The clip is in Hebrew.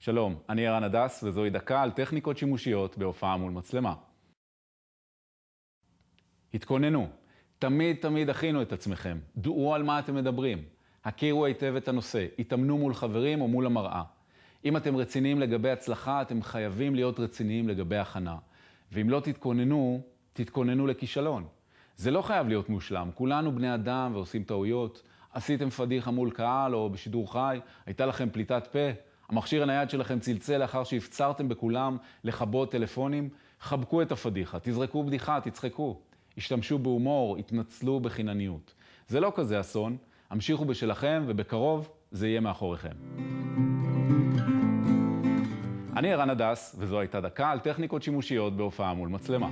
שלום, אני ערן הדס וזוהי דקה על טכניקות שימושיות בהופעה מול מצלמה. התכוננו. תמיד הכינו את עצמכם. דעו על מה אתם מדברים. הכירו היטב את הנושא. התאמנו מול חברים או מול המראה. אם אתם רציניים לגבי הצלחה, אתם חייבים להיות רציניים לגבי הכנה. ואם לא תתכוננו, תתכוננו לכישלון. זה לא חייב להיות מושלם. כולנו בני אדם ועושים טעויות. עשיתם פדיחה מול קהל או בשידור חי, הייתה לכם פליטת פה. המכשיר הנייד שלכם צלצל לאחר שהפצרתם בכולם לכבות טלפונים. חבקו את הפדיחה, תזרקו בדיחה, תצחקו. השתמשו בהומור, התנצלו בחינניות. זה לא כזה אסון, המשיכו בשלכם ובקרוב זה יהיה מאחוריכם. אני ערן הדס וזו הייתה דקה על טכניקות שימושיות בהופעה מול מצלמה.